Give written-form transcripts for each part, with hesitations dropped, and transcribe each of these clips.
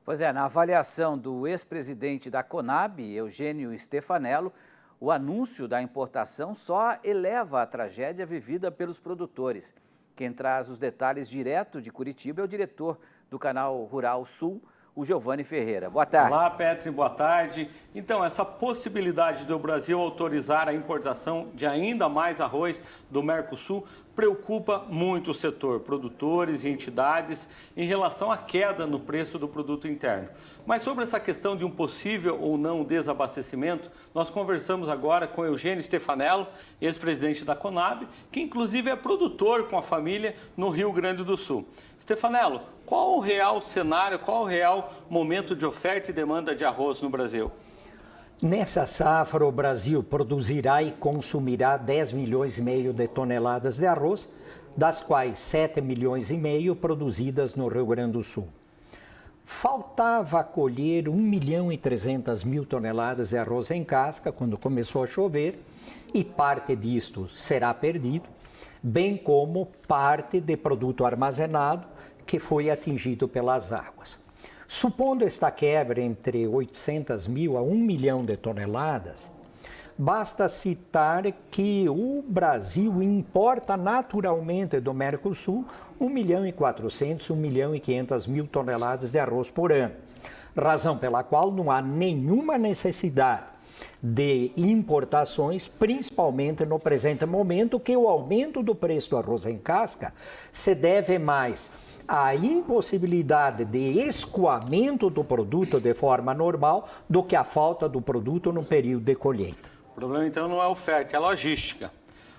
Pois é, na avaliação do ex-presidente da Conab, Eugênio Stefanello, o anúncio da importação só eleva a tragédia vivida pelos produtores. Quem traz os detalhes direto de Curitiba é o diretor do Canal Rural Sul, o Giovanni Ferreira. Boa tarde. Olá, Petri, boa tarde. Então, essa possibilidade do Brasil autorizar a importação de ainda mais arroz do Mercosul preocupa muito o setor, produtores e entidades, em relação à queda no preço do produto interno. Mas sobre essa questão de um possível ou não desabastecimento, nós conversamos agora com Eugênio Stefanello, ex-presidente da Conab, que inclusive é produtor com a família no Rio Grande do Sul. Stefanello, qual o real cenário, qual o real momento de oferta e demanda de arroz no Brasil? Nessa safra, o Brasil produzirá e consumirá 10 milhões e meio de toneladas de arroz, das quais 7 milhões e meio produzidas no Rio Grande do Sul. Faltava colher 1 milhão e 300 mil toneladas de arroz em casca quando começou a chover, e parte disto será perdido, bem como parte de produto armazenado que foi atingido pelas águas. Supondo esta quebra entre 800 mil a 1 milhão de toneladas, basta citar que o Brasil importa naturalmente do Mercosul 1 milhão e 400, 1 milhão e 500 mil toneladas de arroz por ano, razão pela qual não há nenhuma necessidade de importações, principalmente no presente momento, que o aumento do preço do arroz em casca se deve mais a impossibilidade de escoamento do produto de forma normal do que a falta do produto no período de colheita. O problema então não é a oferta, é a logística.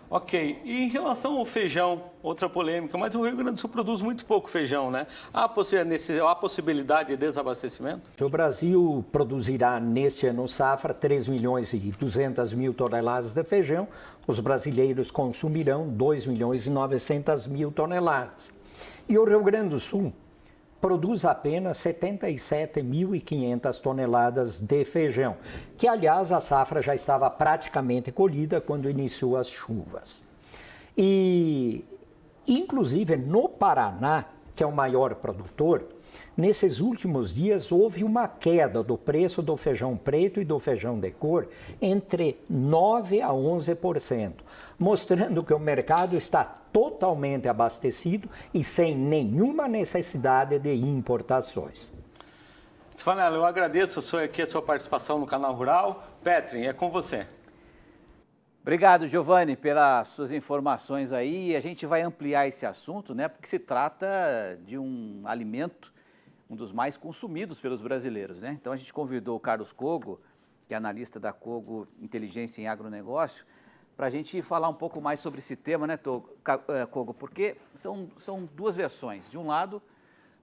Ok, e em relação ao feijão, outra polêmica, mas o Rio Grande do Sul produz muito pouco feijão, né? Há possibilidade de desabastecimento? O Brasil produzirá neste ano safra 3 milhões e 200 mil toneladas de feijão, os brasileiros consumirão 2 milhões e 900 mil toneladas. E o Rio Grande do Sul produz apenas 77.500 toneladas de feijão, que, aliás, a safra já estava praticamente colhida quando iniciou as chuvas. E, inclusive, no Paraná, que é o maior produtor, nesses últimos dias houve uma queda do preço do feijão preto e do feijão de cor entre 9% a 11%, mostrando que o mercado está totalmente abastecido e sem nenhuma necessidade de importações. Stefanello, eu agradeço a sua participação no Canal Rural. Petri, é com você. Obrigado, Giovanni, pelas suas informações aí. A gente vai ampliar esse assunto, né? Porque se trata de um alimento, um dos mais consumidos pelos brasileiros, né? Então a gente convidou o Carlos Cogo, que é analista da Cogo Inteligência em Agronegócio, para a gente falar um pouco mais sobre esse tema, né, Cogo? Porque são duas versões. De um lado,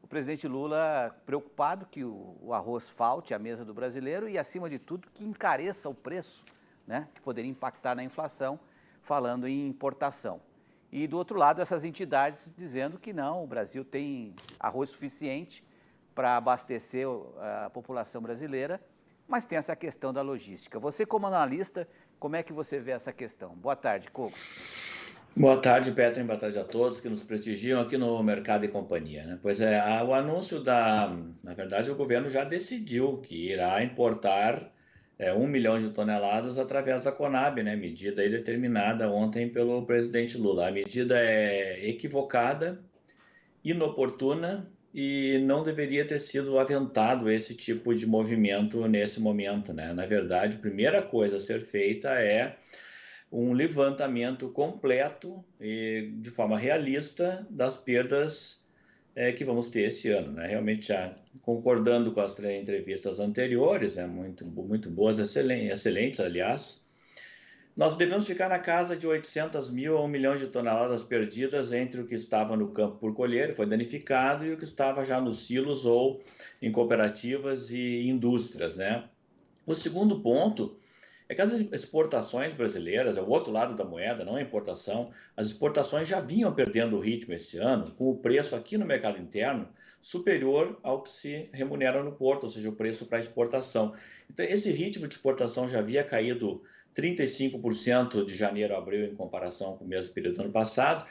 o presidente Lula preocupado que o arroz falte à mesa do brasileiro e, acima de tudo, que encareça o preço, né, que poderia impactar na inflação, falando em importação. E, do outro lado, essas entidades dizendo que não, o Brasil tem arroz suficiente para abastecer a população brasileira, mas tem essa questão da logística. Você, como analista, como é que você vê essa questão? Boa tarde, Cogo. Boa tarde, Petri, boa tarde a todos que nos prestigiam aqui no Mercado e Companhia, né? Pois é, o anúncio na verdade, o governo já decidiu que irá importar 1 milhão de toneladas através da Conab, né? Medida aí determinada ontem pelo presidente Lula. A medida é equivocada, inoportuna, e não deveria ter sido aventado esse tipo de movimento nesse momento, né? Na verdade, a primeira coisa a ser feita é um levantamento completo e de forma realista das perdas que vamos ter esse ano, né? Realmente, já concordando com as entrevistas anteriores, né? Muito boas, excelentes, aliás. Nós devemos ficar na casa de 800 mil a 1 milhão de toneladas perdidas entre o que estava no campo por colher, foi danificado, e o que estava já nos silos ou em cooperativas e indústrias, né? O segundo ponto é que as exportações brasileiras, é o outro lado da moeda, não a importação, as exportações já vinham perdendo o ritmo esse ano, com o preço aqui no mercado interno superior ao que se remunera no porto, ou seja, o preço para exportação. Então, esse ritmo de exportação já havia caído 35% de janeiro a abril em comparação com o mesmo período do ano passado,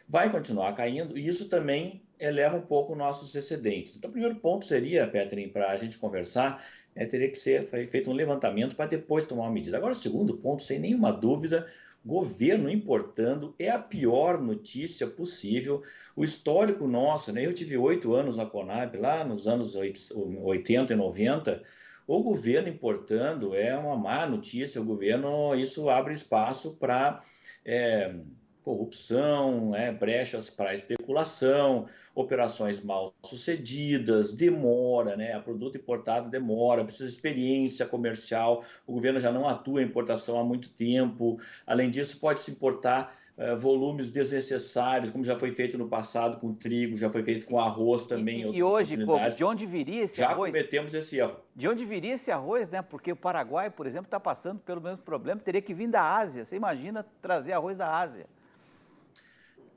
vai continuar caindo, e isso também eleva um pouco nossos excedentes. Então, o primeiro ponto seria, Petrin, para a gente conversar, teria que ser feito um levantamento para depois tomar uma medida. Agora, o segundo ponto, sem nenhuma dúvida, governo importando é a pior notícia possível. O histórico nosso, né? Eu tive 8 anos na Conab, lá nos anos 80 e 90, o governo importando é uma má notícia. O governo, isso abre espaço para corrupção, brechas para especulação, operações mal sucedidas, demora, né? A produto importado demora, precisa de experiência comercial, o governo já não atua em importação há muito tempo. Além disso, pode-se importar volumes desnecessários, como já foi feito no passado com trigo, já foi feito com arroz também. E hoje, Coco, de onde viria esse arroz? Já cometemos esse erro. De onde viria esse arroz, né? Porque o Paraguai, por exemplo, está passando pelo mesmo problema, teria que vir da Ásia. Você imagina trazer arroz da Ásia?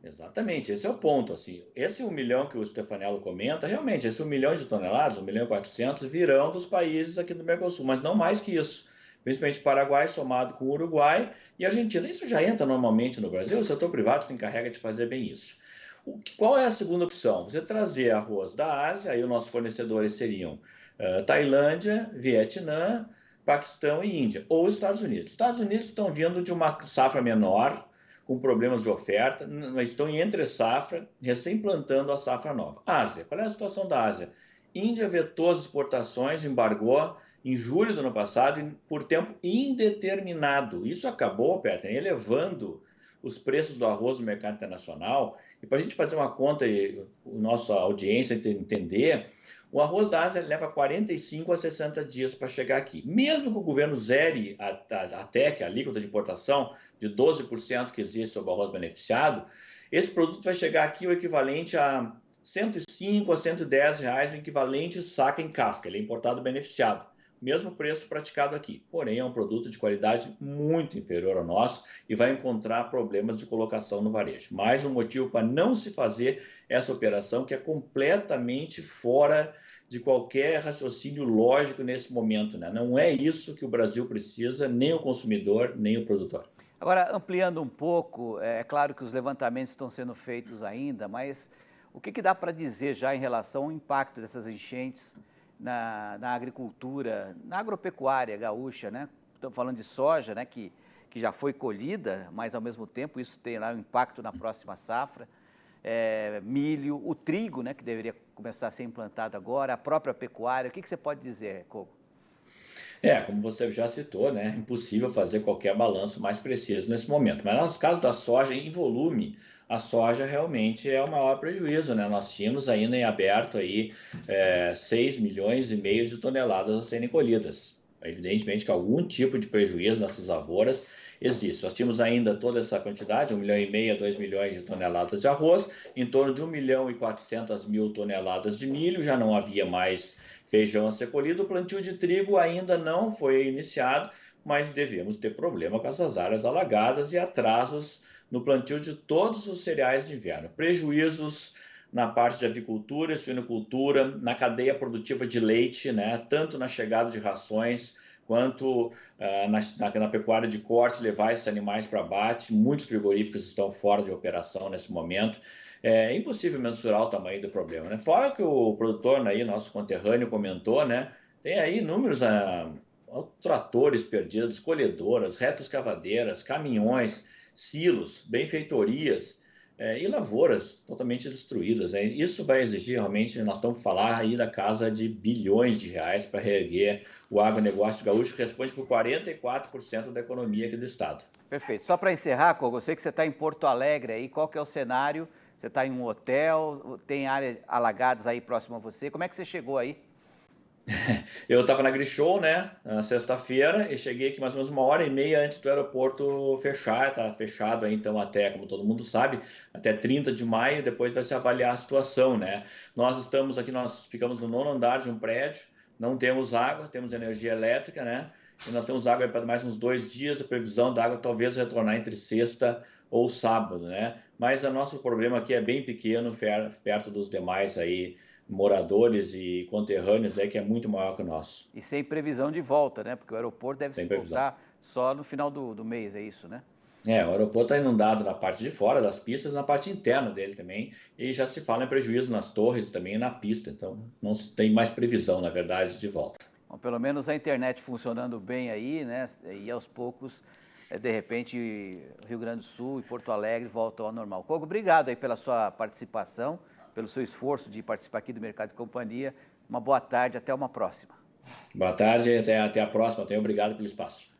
Exatamente, esse é o ponto. Assim, esse 1 milhão que o Stefanello comenta, realmente, esse 1 milhão de toneladas, 1 milhão e 400, virão dos países aqui do Mercosul, mas não mais que isso. Principalmente Paraguai, somado com Uruguai e Argentina. Isso já entra normalmente no Brasil, o setor privado se encarrega de fazer bem isso. Qual é a segunda opção? Você trazer arroz da Ásia, aí os nossos fornecedores seriam Tailândia, Vietnã, Paquistão e Índia, ou Estados Unidos. Estados Unidos estão vindo de uma safra menor, com problemas de oferta, mas estão em entre safra, recém-plantando a safra nova. Ásia, qual é a situação da Ásia? Índia vetou as exportações, embargou em julho do ano passado por tempo indeterminado. Isso acabou, Peter, elevando os preços do arroz no mercado internacional. E para a gente fazer uma conta e a nossa audiência entender, o arroz da Ásia leva 45 a 60 dias para chegar aqui. Mesmo que o governo zere a TEC, a alíquota de importação de 12% que existe sobre o arroz beneficiado, esse produto vai chegar aqui o equivalente a 105 a 110 reais, o equivalente saca em casca. Ele é importado beneficiado. Mesmo preço praticado aqui. Porém, é um produto de qualidade muito inferior ao nosso e vai encontrar problemas de colocação no varejo. Mais um motivo para não se fazer essa operação, que é completamente fora de qualquer raciocínio lógico nesse momento, né? Não é isso que o Brasil precisa, nem o consumidor, nem o produtor. Agora, ampliando um pouco, é claro que os levantamentos estão sendo feitos ainda, mas o que dá para dizer já em relação ao impacto dessas enchentes na agricultura, na agropecuária gaúcha, né? Estamos falando de soja, né? Que já foi colhida, mas ao mesmo tempo isso terá um impacto na próxima safra. Milho, o trigo, né? Que deveria começar a ser implantado agora, a própria pecuária. O que você pode dizer, Coco? Como você já citou, né? Impossível fazer qualquer balanço mais preciso nesse momento. Mas no caso da soja, em volume, a soja realmente é o maior prejuízo, né? Nós tínhamos ainda em aberto aí 6 milhões e meio de toneladas a serem colhidas. Evidentemente que algum tipo de prejuízo nessas lavouras existe. Nós tínhamos ainda toda essa quantidade, 1 milhão e meio a 2 milhões de toneladas de arroz, em torno de 1 milhão e 400 mil toneladas de milho, já não havia mais feijão a ser colhido. O plantio de trigo ainda não foi iniciado, mas devemos ter problema com essas áreas alagadas e atrasos no plantio de todos os cereais de inverno. Prejuízos na parte de avicultura e suinocultura, na cadeia produtiva de leite, né? Tanto na chegada de rações quanto na pecuária de corte, levar esses animais para abate. Muitos frigoríficos estão fora de operação nesse momento. É impossível mensurar o tamanho do problema, né? Fora que o produtor, aí, nosso conterrâneo, comentou, né? Tem aí inúmeros tratores perdidos, colhedoras, retroescavadeiras, caminhões, silos, benfeitorias e lavouras totalmente destruídas, né? Isso vai exigir realmente, nós estamos falando aí da casa de bilhões de reais para reerguer o agronegócio gaúcho, que responde por 44% da economia aqui do estado. Perfeito. Só para encerrar, Coco, eu sei que você está em Porto Alegre aí, qual que é o cenário? Você está em um hotel, tem áreas alagadas aí próximo a você, como é que você chegou aí? Eu estava na Grishow, né, na sexta-feira, e cheguei aqui mais ou menos 1h30 antes do aeroporto fechar. Está fechado aí, então, até, como todo mundo sabe, até 30 de maio, depois vai se avaliar a situação, né? Nós estamos aqui, nós ficamos no 9º andar de um prédio, não temos água, temos energia elétrica, né? E nós temos água para mais uns 2 dias, a previsão da água talvez retornar entre sexta ou sábado, né? Mas o nosso problema aqui é bem pequeno, perto dos demais aí, moradores e conterrâneos, que é muito maior que o nosso. E sem previsão de volta, né? Porque o aeroporto deve se voltar só no final do mês, é isso, né? O aeroporto está inundado na parte de fora das pistas, na parte interna dele também, e já se fala em prejuízo nas torres também e na pista, então não se tem mais previsão, na verdade, de volta. Bom, pelo menos a internet funcionando bem aí, né? E aos poucos, de repente, Rio Grande do Sul e Porto Alegre voltam ao normal. Kogo, obrigado aí pela sua participação, pelo seu esforço de participar aqui do Mercado e Companhia. Uma boa tarde, até uma próxima. Boa tarde, até a próxima. Obrigado pelo espaço.